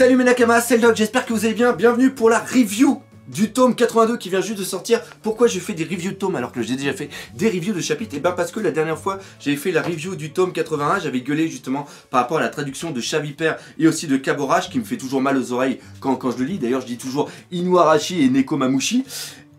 Salut mes nakamas, c'est le Doc, j'espère que vous allez bien. Bienvenue pour la review du tome 82 qui vient juste de sortir. Pourquoi je fais des reviews de tomes alors que j'ai déjà fait des reviews de chapitres? Et bien parce que la dernière fois j'avais fait la review du tome 81, j'avais gueulé justement par rapport à la traduction de Chavipère et aussi de Kaborash qui me fait toujours mal aux oreilles quand je le lis. D'ailleurs je dis toujours Inuarashi et Nekomamushi.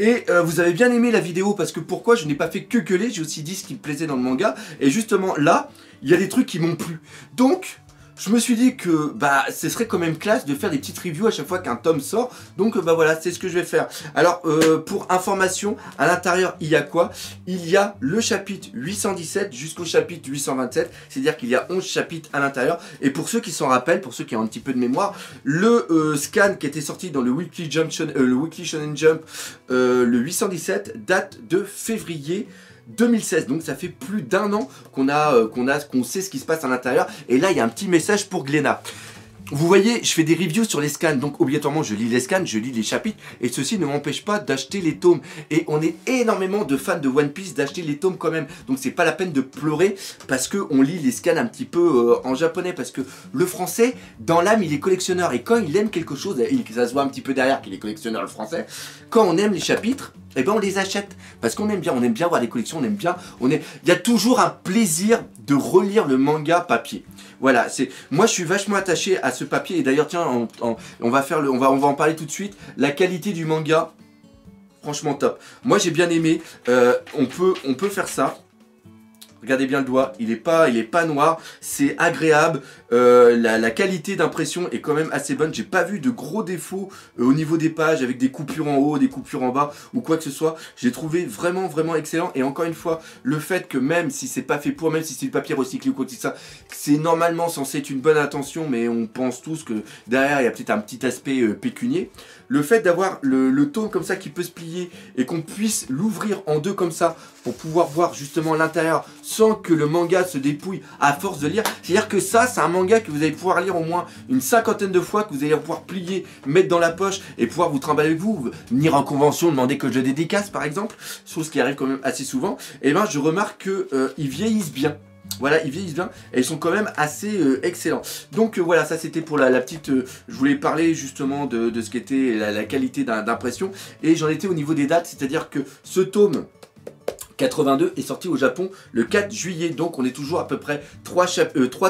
Et vous avez bien aimé la vidéo parce que pourquoi je n'ai pas fait que gueuler, j'ai aussi dit ce qui me plaisait dans le manga. Et justement là, il y a des trucs qui m'ont plu. Donc je me suis dit que ce serait quand même classe de faire des petites reviews à chaque fois qu'un tome sort. Donc voilà, c'est ce que je vais faire. Alors pour information, à l'intérieur il y a quoi? Il y a le chapitre 817 jusqu'au chapitre 827. C'est-à-dire qu'il y a 11 chapitres à l'intérieur. Et pour ceux qui s'en rappellent, pour ceux qui ont un petit peu de mémoire, le scan qui était sorti dans le Weekly Shonen Jump, le 817, date de février 2016, donc ça fait plus d'un an qu'on sait ce qui se passe à l'intérieur. Et là il y a un petit message pour Glénat. Vous voyez, je fais des reviews sur les scans, donc obligatoirement je lis les scans, je lis les chapitres, et ceci ne m'empêche pas d'acheter les tomes. Et on est énormément de fans de One Piece d'acheter les tomes quand même, donc c'est pas la peine de pleurer parce qu'on lit les scans un petit peu en japonais, parce que le français, dans l'âme, il est collectionneur, et quand il aime quelque chose, et ça se voit un petit peu derrière qu'il est collectionneur le français, quand on aime les chapitres, et ben on les achète, parce qu'on aime bien voir les collections, il y a toujours un plaisir de relire le manga papier. Voilà, moi je suis vachement attaché à ce papier, et d'ailleurs tiens, on va en parler tout de suite. La qualité du manga, franchement top. Moi j'ai bien aimé, on peut faire ça. Regardez bien le doigt, il est pas noir, c'est agréable, la qualité d'impression est quand même assez bonne. J'ai pas vu de gros défauts au niveau des pages avec des coupures en haut, des coupures en bas ou quoi que ce soit. J'ai trouvé vraiment excellent, et encore une fois, le fait que même si c'est pas fait pour, même si c'est du papier recyclé ou quoi que ce soit, c'est normalement censé être une bonne intention, mais on pense tous que derrière il y a peut-être un petit aspect pécunier. Le fait d'avoir le tome comme ça qui peut se plier et qu'on puisse l'ouvrir en deux comme ça pour pouvoir voir justement l'intérieur sans que le manga se dépouille à force de lire. C'est-à-dire que ça, c'est un manga que vous allez pouvoir lire au moins une 50aine de fois, que vous allez pouvoir plier, mettre dans la poche et pouvoir vous trimballer avec vous. Venir en convention, demander que je le dédicace par exemple, chose qui arrive quand même assez souvent. Et ben je remarque qu'ils vieillissent bien. Voilà, ils vieillissent bien et ils sont quand même assez excellents. Donc voilà, ça c'était pour la petite... je voulais parler justement de ce qu'était la qualité d'impression. Et j'en étais au niveau des dates, c'est-à-dire que ce tome 82 est sorti au Japon le 4 juillet, donc on est toujours à peu près 3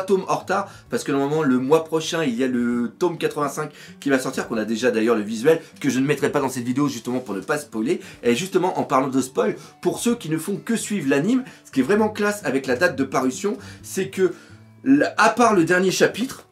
tomes en retard, parce que normalement le mois prochain il y a le tome 85 qui va sortir, qu'on a déjà d'ailleurs le visuel, que je ne mettrai pas dans cette vidéo justement pour ne pas spoiler. Et justement en parlant de spoil, pour ceux qui ne font que suivre l'anime, ce qui est vraiment classe avec la date de parution, c'est que à part le dernier chapitre,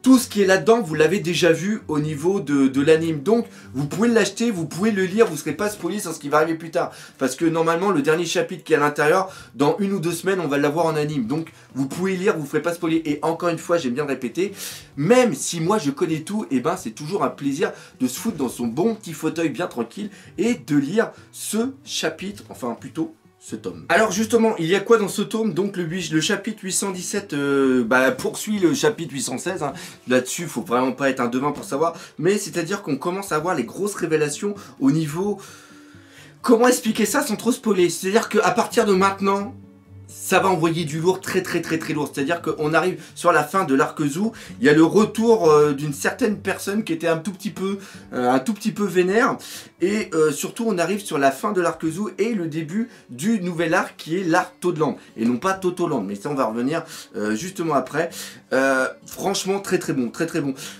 tout ce qui est là-dedans, vous l'avez déjà vu au niveau de l'anime. Donc, vous pouvez l'acheter, vous pouvez le lire, vous ne serez pas spoilé sur ce qui va arriver plus tard. Parce que normalement, le dernier chapitre qui est à l'intérieur, dans 1 ou 2 semaines, on va l'avoir en anime. Donc, vous pouvez lire, vous ne ferez pas spoiler. Et encore une fois, j'aime bien le répéter, même si moi je connais tout, et ben c'est toujours un plaisir de se foutre dans son bon petit fauteuil bien tranquille et de lire ce chapitre, enfin plutôt ce tome. Alors justement, il y a quoi dans ce tome? Donc le chapitre 817 poursuit le chapitre 816. Hein. Là-dessus, il faut vraiment pas être un devin pour savoir. Mais c'est-à-dire qu'on commence à voir les grosses révélations au niveau... Comment expliquer ça sans trop spoiler? C'est-à-dire qu'à partir de maintenant, ça va envoyer du lourd, très lourd. C'est-à-dire qu'on arrive sur la fin de l'arc Zou, il y a le retour d'une certaine personne qui était un tout petit peu vénère. Et surtout on arrive sur la fin de l'arc Zou et le début du nouvel arc qui est l'arc Toadland. Et non pas Totoland, mais ça on va revenir justement après. Franchement très bon.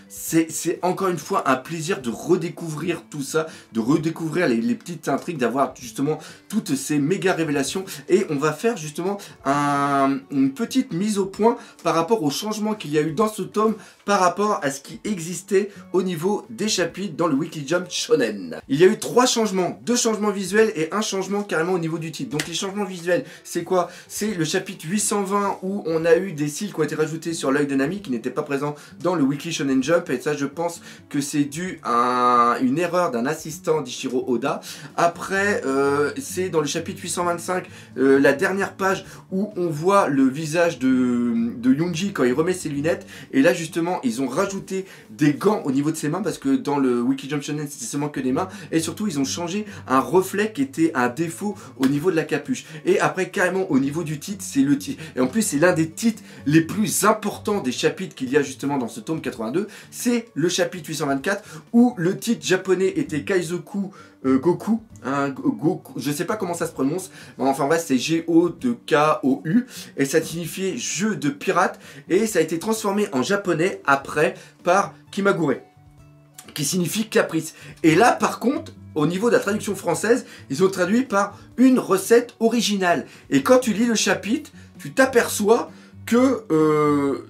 C'est encore une fois un plaisir de redécouvrir tout ça, de redécouvrir les petites intrigues, d'avoir justement toutes ces méga révélations. Et on va faire justement une petite mise au point par rapport au changement qu'il y a eu dans ce tome par rapport à ce qui existait au niveau des chapitres dans le Weekly Jump Shonen. Il y a eu 3 changements, 2 changements visuels et un changement carrément au niveau du titre. Donc les changements visuels, c'est quoi? C'est le chapitre 820 où on a eu des cils qui ont été rajoutés sur l'œil de Nami qui n'était pas présent dans le Weekly Shonen Jump, et ça je pense que c'est dû à une erreur d'un assistant d'Ichiro Oda. Après c'est dans le chapitre 825 la dernière page où on voit le visage de Yunji quand il remet ses lunettes, et là justement justement, ils ont rajouté des gants au niveau de ses mains, parce que dans le Wiki Jump Shonen, c'était seulement que des mains, et surtout, ils ont changé un reflet qui était un défaut au niveau de la capuche. Et après, carrément, au niveau du titre, c'est le titre. Et en plus, c'est l'un des titres les plus importants des chapitres qu'il y a justement dans ce tome 82, c'est le chapitre 824, où le titre japonais était Kaizoku Goku, hein, Goku, je sais pas comment ça se prononce, mais enfin bref c'est G-O-K-O-U, et ça signifiait jeu de pirate, et ça a été transformé en japonais après par Kimagure, qui signifie caprice. Et là par contre, au niveau de la traduction française, ils ont traduit par une recette originale. Et quand tu lis le chapitre, tu t'aperçois que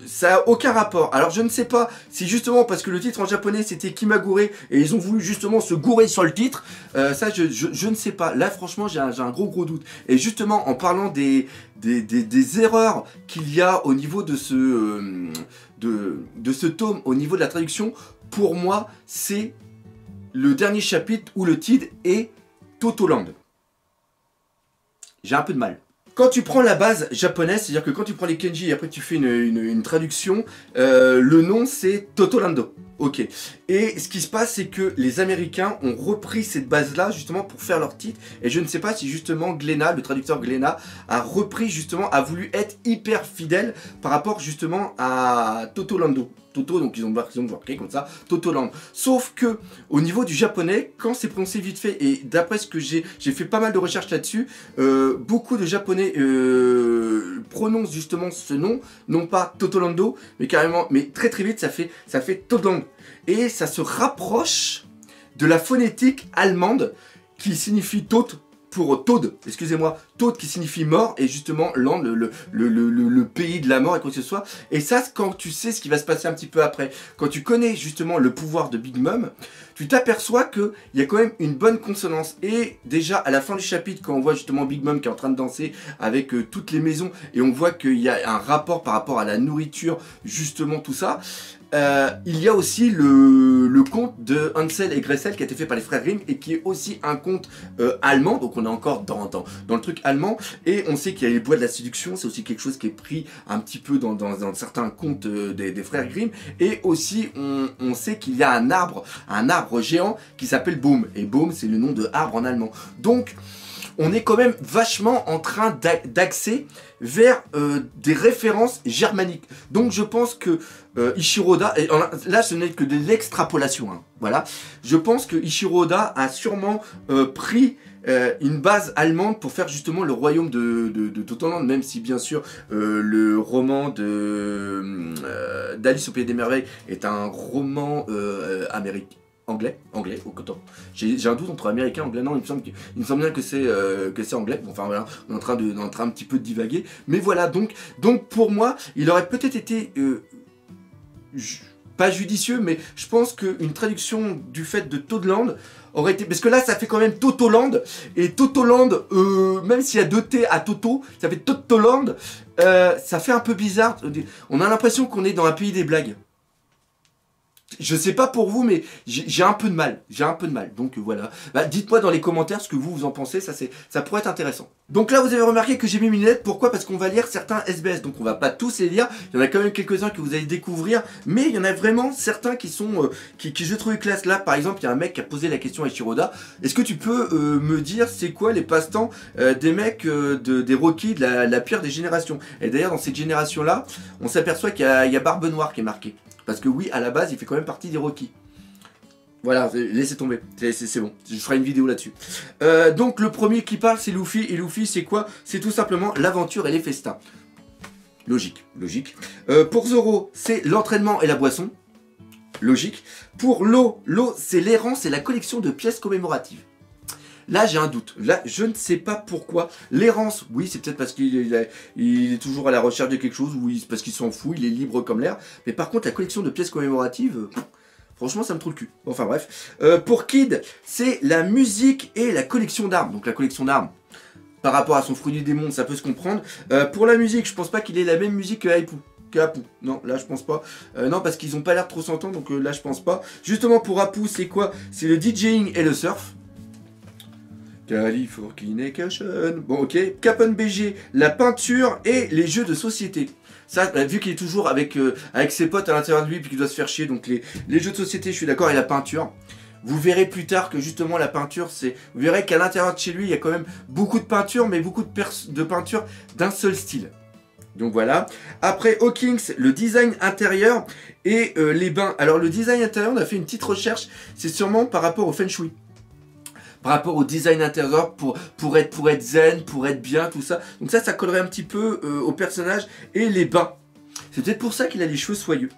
ça n'a aucun rapport. Alors je ne sais pas si justement parce que le titre en japonais c'était Kimagure et ils ont voulu justement se gourer sur le titre, ça je ne sais pas. Là franchement j'ai un gros doute. Et justement en parlant des erreurs qu'il y a au niveau de ce tome, au niveau de la traduction, pour moi c'est le dernier chapitre où le titre est Totoland. J'ai un peu de mal. Quand tu prends la base japonaise, c'est-à-dire que quand tu prends les kanji et après tu fais une traduction, le nom c'est Totolando. Ok. Et ce qui se passe, c'est que les Américains ont repris cette base-là justement pour faire leur titre. Et je ne sais pas si justement Glénat, le traducteur Glénat, a repris justement, a voulu être hyper fidèle par rapport justement à Totolando. Toto, donc ils ont marqué comme ça, Totoland. Sauf que au niveau du japonais, quand c'est prononcé vite fait, et d'après ce que j'ai fait pas mal de recherches là-dessus, beaucoup de japonais prononcent justement ce nom, non pas Totolando, mais carrément, mais très vite ça fait Totoland. Et ça se rapproche de la phonétique allemande qui signifie tot pour Toad, excusez-moi, Toad qui signifie mort, et justement land, le pays de la mort et quoi que ce soit. Et ça, quand tu sais ce qui va se passer un petit peu après, quand tu connais justement le pouvoir de Big Mom, tu t'aperçois qu'il y a quand même une bonne consonance. Et déjà, à la fin du chapitre, quand on voit justement Big Mom qui est en train de danser avec toutes les maisons, et on voit qu'il y a un rapport par rapport à la nourriture, justement tout ça, il y a aussi le conte de Hansel et Gretel qui a été fait par les frères Grimm et qui est aussi un conte allemand, donc on est encore dans le truc allemand, et on sait qu'il y a les bois de la séduction, c'est aussi quelque chose qui est pris un petit peu dans certains contes des frères Grimm, et aussi on sait qu'il y a un arbre géant qui s'appelle Baum, et Baum c'est le nom de arbre en allemand. Donc on est quand même vachement en train d'axer vers des références germaniques. Donc je pense que Ishiro Oda, et là ce n'est que de l'extrapolation, hein, voilà, je pense que Ishiro Oda a sûrement pris une base allemande pour faire justement le royaume de Totoland, même si bien sûr le roman d'Alice au Pays des Merveilles est un roman américain. Anglais, au coton. J'ai un doute entre américain et anglais. Non, il me semble bien que c'est anglais. Bon, enfin voilà, on est en train un petit peu de divaguer. Mais voilà, donc pour moi, il aurait peut-être été pas judicieux, mais je pense qu'une traduction du fait de Toadland aurait été... Parce que là, ça fait quand même Totoland. Et Totoland, même s'il y a deux T à Toto, ça fait Totoland. Ça fait un peu bizarre. On a l'impression qu'on est dans un pays des blagues. Je sais pas pour vous, mais j'ai un peu de mal. Donc voilà. Bah, dites-moi dans les commentaires ce que vous en pensez. Ça pourrait être intéressant. Donc là, vous avez remarqué que j'ai mis mes lunettes. Pourquoi? Parce qu'on va lire certains SBS. Donc on va pas tous les lire. Il y en a quand même quelques-uns que vous allez découvrir. Mais il y en a vraiment certains qui sont qui je trouve classe. Là, par exemple, il y a un mec qui a posé la question à Ishiro Oda. Est-ce que tu peux me dire c'est quoi les passe-temps des mecs des Rocky de la pire des générations? Et d'ailleurs, dans cette génération-là, on s'aperçoit qu'il y a Barbe Noire qui est marquée. Parce que oui, à la base, il fait quand même partie des Rocky. Voilà, laissez tomber, c'est bon, je ferai une vidéo là-dessus. Donc le premier qui parle, c'est Luffy, et Luffy, c'est quoi? C'est tout simplement l'aventure et les festins. Logique. Pour Zoro, c'est l'entraînement et la boisson. Logique. Pour l'eau, c'est l'errance et la collection de pièces commémoratives. Là, j'ai un doute. Là, je ne sais pas pourquoi. L'errance, oui, c'est peut-être parce qu'il est toujours à la recherche de quelque chose, oui, c'est parce qu'il s'en fout, il est libre comme l'air. Mais par contre, la collection de pièces commémoratives, franchement, ça me trouve le cul. Enfin bref. Pour Kid, c'est la musique et la collection d'armes. Donc la collection d'armes, par rapport à son fruit du démon, ça peut se comprendre. Pour la musique, je pense pas qu'il ait la même musique que Apu. Non, là je pense pas. Non, parce qu'ils ont pas l'air trop s'entendre, donc là je pense pas. Justement pour Apu, c'est quoi? C'est le DJing et le surf. Californication. Bon, ok. Cap'n BG, la peinture et les jeux de société. Ça, vu qu'il est toujours avec ses potes à l'intérieur de lui, puis qu'il doit se faire chier, donc les jeux de société, je suis d'accord, et la peinture. Vous verrez plus tard que justement la peinture, vous verrez qu'à l'intérieur de chez lui, il y a quand même beaucoup de peinture, mais beaucoup de peinture d'un seul style. Donc voilà. Après Hawkins, le design intérieur et les bains. Alors le design intérieur, on a fait une petite recherche, c'est sûrement par rapport au Feng Shui. Par rapport au design intérieur, pour être zen, pour être bien, tout ça. Donc ça collerait un petit peu au personnage. Et les bains. C'est peut-être pour ça qu'il a les cheveux soyeux.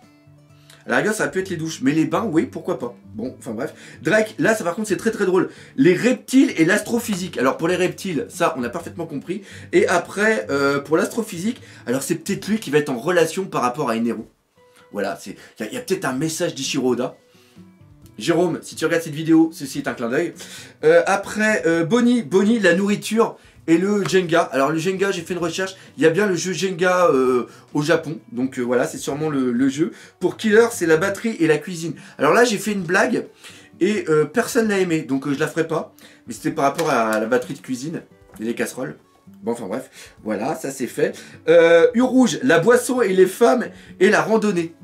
À la rigueur, ça peut être les douches. Mais les bains, oui, pourquoi pas. Bon, enfin bref. Drake, là, ça par contre, c'est très très drôle. Les reptiles et l'astrophysique. Alors pour les reptiles, ça, on a parfaitement compris. Et après, pour l'astrophysique, alors c'est peut-être lui qui va être en relation par rapport à Enero. Voilà, il y a peut-être un message d'Ichiro Oda. Jérôme, si tu regardes cette vidéo, ceci est un clin d'œil. Après, Bonnie, la nourriture et le Jenga. Alors le Jenga, j'ai fait une recherche, il y a bien le jeu Jenga au Japon. Donc voilà, c'est sûrement le jeu. Pour Killer, c'est la batterie et la cuisine. Alors là, j'ai fait une blague et personne l'a aimé, donc je la ferai pas. Mais c'était par rapport à la batterie de cuisine et les casseroles. Bon, enfin bref, voilà, ça c'est fait. Rouge, la boisson et les femmes et la randonnée.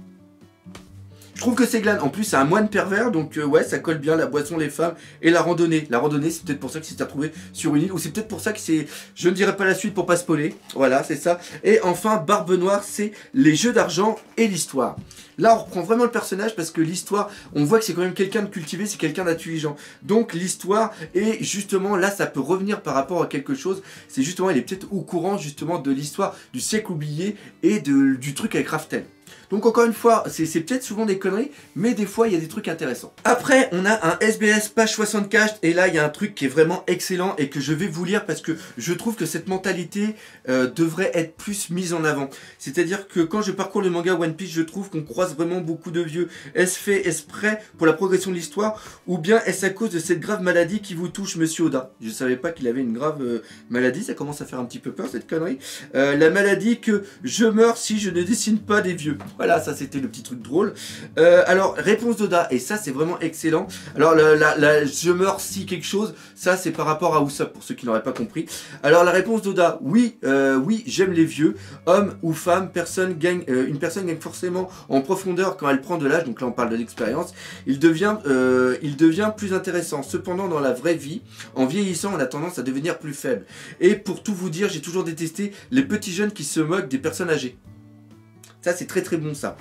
Je trouve que c'est Glan. En plus, c'est un moine pervers, donc ouais, ça colle bien, la boisson, les femmes et la randonnée. La randonnée, c'est peut-être pour ça qu'il s'est retrouvé sur une île, ou c'est peut-être pour ça que c'est... Je ne dirai pas la suite pour pas spoiler. Voilà, c'est ça. Et enfin, Barbe Noire, c'est les jeux d'argent et l'histoire. Là, on reprend vraiment le personnage parce que l'histoire, on voit que c'est quand même quelqu'un de cultivé, c'est quelqu'un d'intelligent. Donc l'histoire, et justement, là, ça peut revenir par rapport à quelque chose. C'est justement, il est peut-être au courant justement de l'histoire du siècle oublié et du truc avec Raftel. Donc encore une fois, c'est peut-être souvent des conneries, mais des fois il y a des trucs intéressants. Après, on a un SBS page 64, et là il y a un truc qui est vraiment excellent et que je vais vous lire parce que je trouve que cette mentalité devrait être plus mise en avant. C'est-à-dire que quand je parcours le manga One Piece, je trouve qu'on croise vraiment beaucoup de vieux. Est-ce fait exprès pour la progression de l'histoire, ou bien est-ce à cause de cette grave maladie qui vous touche, monsieur Oda? Je savais pas qu'il avait une grave maladie, ça commence à faire un petit peu peur cette connerie. La maladie que je meurs si je ne dessine pas des vieux. Voilà, ça c'était le petit truc drôle. Alors, réponse d'Oda, et ça c'est vraiment excellent. Alors, je meurs si quelque chose, ça c'est par rapport à Usopp, pour ceux qui n'auraient pas compris. Alors, la réponse d'Oda, oui, oui, j'aime les vieux. Homme ou femme, une personne gagne forcément en profondeur quand elle prend de l'âge, donc là on parle de l'expérience. Il devient plus intéressant. Cependant, dans la vraie vie, en vieillissant, on a tendance à devenir plus faible. Et pour tout vous dire, j'ai toujours détesté les petits jeunes qui se moquent des personnes âgées. Ça, c'est très très bon, ça.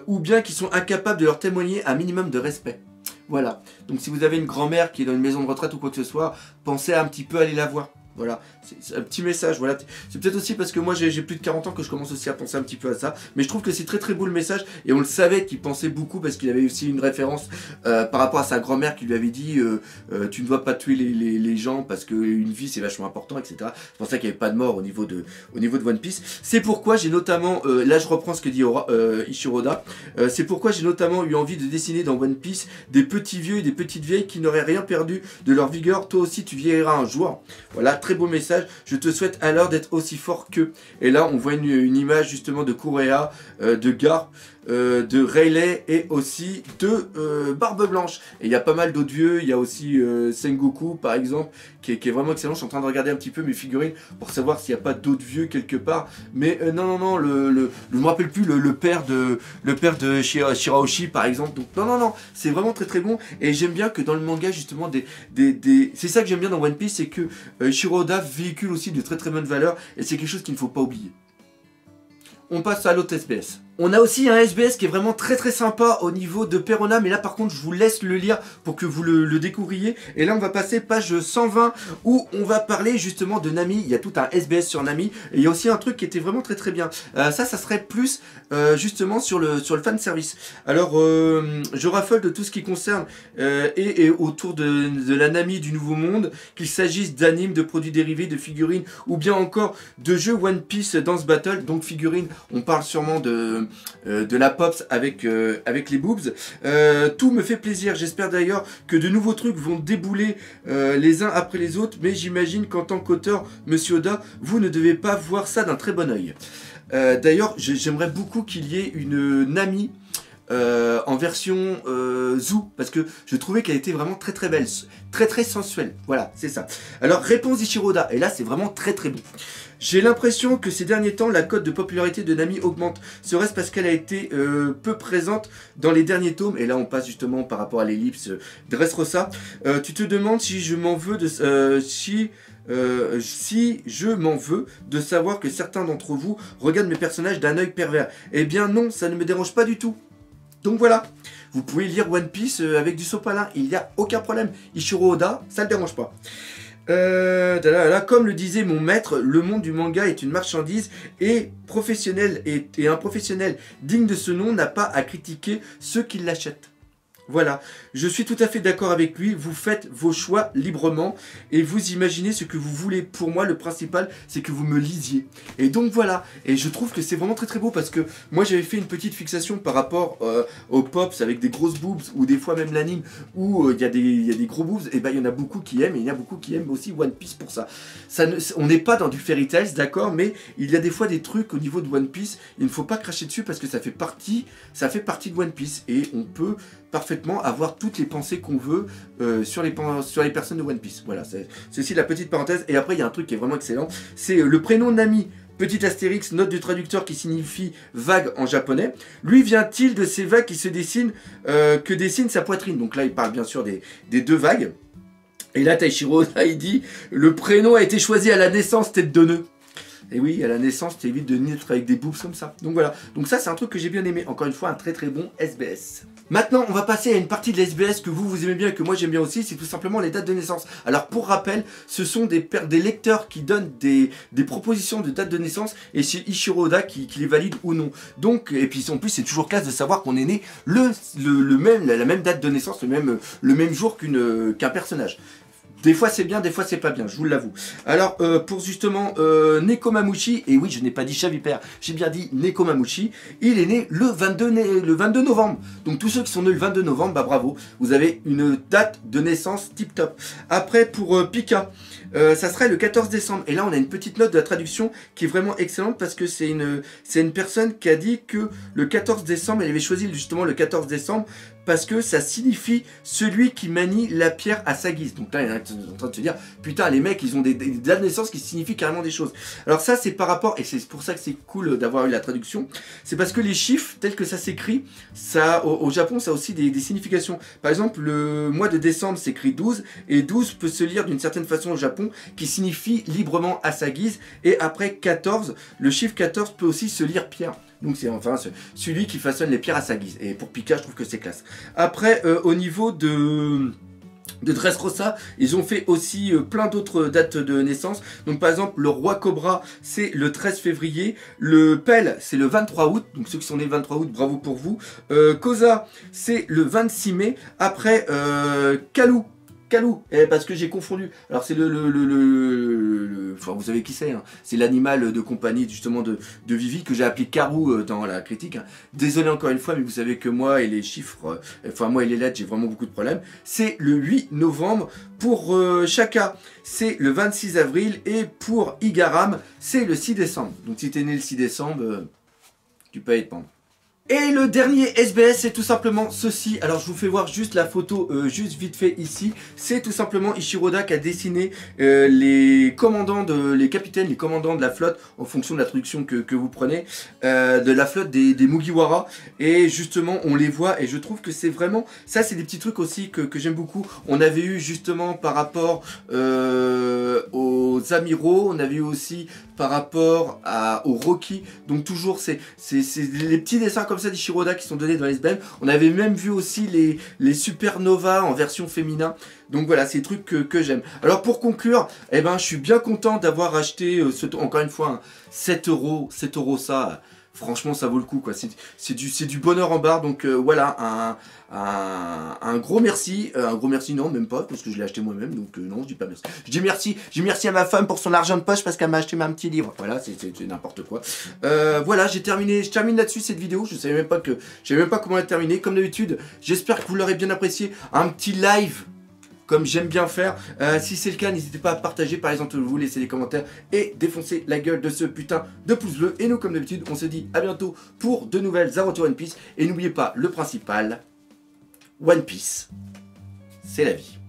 Ou bien qui sont incapables de leur témoigner un minimum de respect. Voilà. Donc, si vous avez une grand-mère qui est dans une maison de retraite ou quoi que ce soit, pensez à un petit peu aller la voir. Voilà, c'est un petit message, voilà. C'est peut-être aussi parce que moi j'ai plus de 40 ans que je commence aussi à penser un petit peu à ça. Mais je trouve que c'est très très beau le message. Et on le savait qu'il pensait beaucoup parce qu'il avait aussi une référence par rapport à sa grand-mère qui lui avait dit tu ne dois pas tuer les gens parce qu'une vie c'est vachement important, etc. C'est pour ça qu'il n'y avait pas de mort au niveau de One Piece. C'est pourquoi j'ai notamment, là je reprends ce que dit Ichiro Oda, c'est pourquoi j'ai notamment eu envie de dessiner dans One Piece des petits vieux et des petites vieilles qui n'auraient rien perdu de leur vigueur. Toi aussi tu vieilliras un jour. Voilà, très beau message. Je te souhaite alors d'être aussi fort qu'eux. Et là, on voit une image justement de Kureha, de Garp, de Rayleigh et aussi de Barbe Blanche. Et il y a pas mal d'autres vieux. Il y a aussi Sengoku, par exemple, qui est vraiment excellent. Je suis en train de regarder un petit peu mes figurines pour savoir s'il n'y a pas d'autres vieux quelque part. Mais non, je me rappelle plus le père de Shirahoshi, par exemple. Donc non, c'est vraiment très très bon. Et j'aime bien que dans le manga, justement, c'est ça que j'aime bien dans One Piece, c'est que Ichiro Oda véhicule aussi de très très bonnes valeurs. Et c'est quelque chose qu'il ne faut pas oublier. On passe à l'autre SBS. On a aussi un SBS qui est vraiment très très sympa au niveau de Perona, mais là par contre je vous laisse le lire pour que vous le découvriez. Et là on va passer page 120 où on va parler justement de Nami. Il y a tout un SBS sur Nami et il y a aussi un truc qui était vraiment très très bien. Ça serait plus justement sur le fan service. Alors je raffole de tout ce qui concerne et autour de la Nami du Nouveau Monde, qu'il s'agisse d'animes, de produits dérivés, de figurines ou bien encore de jeux One Piece Dance Battle. Donc figurines, on parle sûrement de la Pops avec les boobs. Tout me fait plaisir. J'espère d'ailleurs que de nouveaux trucs vont débouler les uns après les autres, mais j'imagine qu'en tant qu'auteur, monsieur Oda, vous ne devez pas voir ça d'un très bon oeil. D'ailleurs, j'aimerais beaucoup qu'il y ait une Nami en version Zou, parce que je trouvais qu'elle était vraiment très très belle, très sensuelle. Voilà, c'est ça. Alors, réponse d'Ichiroda, et là c'est vraiment très bon. J'ai l'impression que ces derniers temps, la cote de popularité de Nami augmente. Serait-ce parce qu'elle a été peu présente dans les derniers tomes? Et là, on passe justement par rapport à l'ellipse Dressrosa. Tu te demandes si je m'en veux de... si je m'en veux de savoir que certains d'entre vous regardent mes personnages d'un œil pervers. Eh bien non, ça ne me dérange pas du tout. Donc voilà, vous pouvez lire One Piece avec du sopalin, il n'y a aucun problème. Ichiro Oda, ça ne le dérange pas. Comme le disait mon maître, le monde du manga est une marchandise et professionnel et un professionnel digne de ce nom n'a pas à critiquer ceux qui l'achètent. Voilà, je suis tout à fait d'accord avec lui, vous faites vos choix librement et vous imaginez ce que vous voulez. Pour moi, le principal, c'est que vous me lisiez. Et donc voilà, et je trouve que c'est vraiment très beau parce que moi j'avais fait une petite fixation par rapport aux pops avec des grosses boobs ou des fois même l'anime où il y a des gros boobs, et ben il y en a beaucoup qui aiment et il y en a beaucoup qui aiment aussi One Piece pour ça. On n'est pas dans du Fairy Tail, d'accord, mais il y a des fois des trucs au niveau de One Piece, il ne faut pas cracher dessus parce que ça fait partie de One Piece et on peut parfaitement avoir toutes les pensées qu'on veut sur les personnes de One Piece. Voilà, c'est ceci la petite parenthèse. Et après, il y a un truc qui est vraiment excellent. C'est le prénom Nami, petit astérix, note du traducteur qui signifie vague en japonais. Lui vient-il de ces vagues qui se dessinent, que dessine sa poitrine? Donc là, il parle bien sûr des deux vagues. Et là, Taishiro, il dit, le prénom a été choisi à la naissance, tête de nœud. Et oui, à la naissance, tu évites de naître avec des boobs comme ça. Donc voilà. Donc ça, c'est un truc que j'ai bien aimé. Encore une fois, un très bon SBS. Maintenant, on va passer à une partie de la SBS que vous aimez bien et que moi j'aime bien aussi. C'est tout simplement les dates de naissance. Alors, pour rappel, ce sont des lecteurs qui donnent des propositions de dates de naissance et c'est Ichiro Oda qui les valide ou non. Donc, et puis en plus, c'est toujours classe de savoir qu'on est né la même date de naissance, le même jour qu'un personnage. Des fois c'est bien, des fois c'est pas bien, je vous l'avoue. Alors pour justement Nekomamushi, et oui je n'ai pas dit chat vipère, j'ai bien dit Nekomamushi, il est né le 22 novembre. Donc tous ceux qui sont nés le 22 novembre, bah bravo, vous avez une date de naissance tip top. Après pour Pika, ça serait le 14 décembre. Et là on a une petite note de la traduction qui est vraiment excellente parce que c'est une personne qui a dit que le 14 décembre, elle avait choisi justement le 14 décembre parce que ça signifie celui qui manie la pierre à sa guise. Donc là, il y en a qui sont en train de se dire, putain, les mecs, ils ont des dates de naissance qui signifient carrément des choses. Alors ça, c'est par rapport, et c'est pour ça que c'est cool d'avoir eu la traduction, c'est parce que les chiffres, tels que ça s'écrit, ça, au Japon, ça a aussi des significations. Par exemple, le mois de décembre s'écrit 12, et 12 peut se lire d'une certaine façon au Japon, qui signifie librement à sa guise, et après 14, le chiffre 14 peut aussi se lire pierre. Donc c'est enfin celui qui façonne les pierres à sa guise. Et pour Pika, je trouve que c'est classe. Après, au niveau de Dressrosa, ils ont fait aussi plein d'autres dates de naissance. Donc par exemple, le roi Cobra, c'est le 13 février. Le Pell, c'est le 23 août. Donc ceux qui sont nés le 23 août, bravo pour vous. Koza, c'est le 26 mai. Après, Kalou, parce que j'ai confondu. Alors c'est enfin vous savez qui c'est, hein. C'est l'animal de compagnie justement de Vivi que j'ai appelé Karou dans la critique. Hein. Désolé encore une fois, mais vous savez que moi et les chiffres, enfin moi et les lettres, j'ai vraiment beaucoup de problèmes. C'est le 8 novembre. Pour Shaka, c'est le 26 avril. Et pour Igaram, c'est le 6 décembre. Donc si t'es né le 6 décembre, tu peux être pendre. Et le dernier SBS, c'est tout simplement ceci. Alors je vous fais voir juste la photo, juste vite fait ici. C'est tout simplement Ichiro Oda qui a dessiné les capitaines, les commandants de la flotte, en fonction de la traduction que vous prenez, de la flotte des Mugiwara. Et justement, on les voit et je trouve que c'est vraiment... Ça, c'est des petits trucs aussi que j'aime beaucoup. On avait eu justement par rapport aux amiraux, on avait eu aussi par rapport au Rocky. Donc toujours, c'est les petits dessins comme ça d'Ichiro Oda qui sont donnés dans les SBM. On avait même vu aussi les supernovas en version féminin. Donc voilà, c'est des trucs que j'aime. Alors pour conclure, eh ben, je suis bien content d'avoir acheté, encore une fois, hein, 7 euros ça... Franchement, ça vaut le coup, quoi. C'est du bonheur en barre. Donc voilà, un gros merci. Un gros merci, non, même pas, parce que je l'ai acheté moi-même. Donc non, je dis pas merci. Je dis merci. Je dis merci à ma femme pour son argent de poche parce qu'elle m'a acheté un petit livre. Voilà, c'est n'importe quoi. Voilà, j'ai terminé. Je termine là-dessus cette vidéo. Je savais même pas comment la terminer. Comme d'habitude, j'espère que vous l'aurez bien apprécié. Un petit live comme j'aime bien faire. Si c'est le cas, n'hésitez pas à partager par exemple, vous laisser des commentaires et défoncer la gueule de ce putain de pouce bleu. Et nous, comme d'habitude, on se dit à bientôt pour de nouvelles aventures One Piece. Et n'oubliez pas le principal, One Piece, c'est la vie.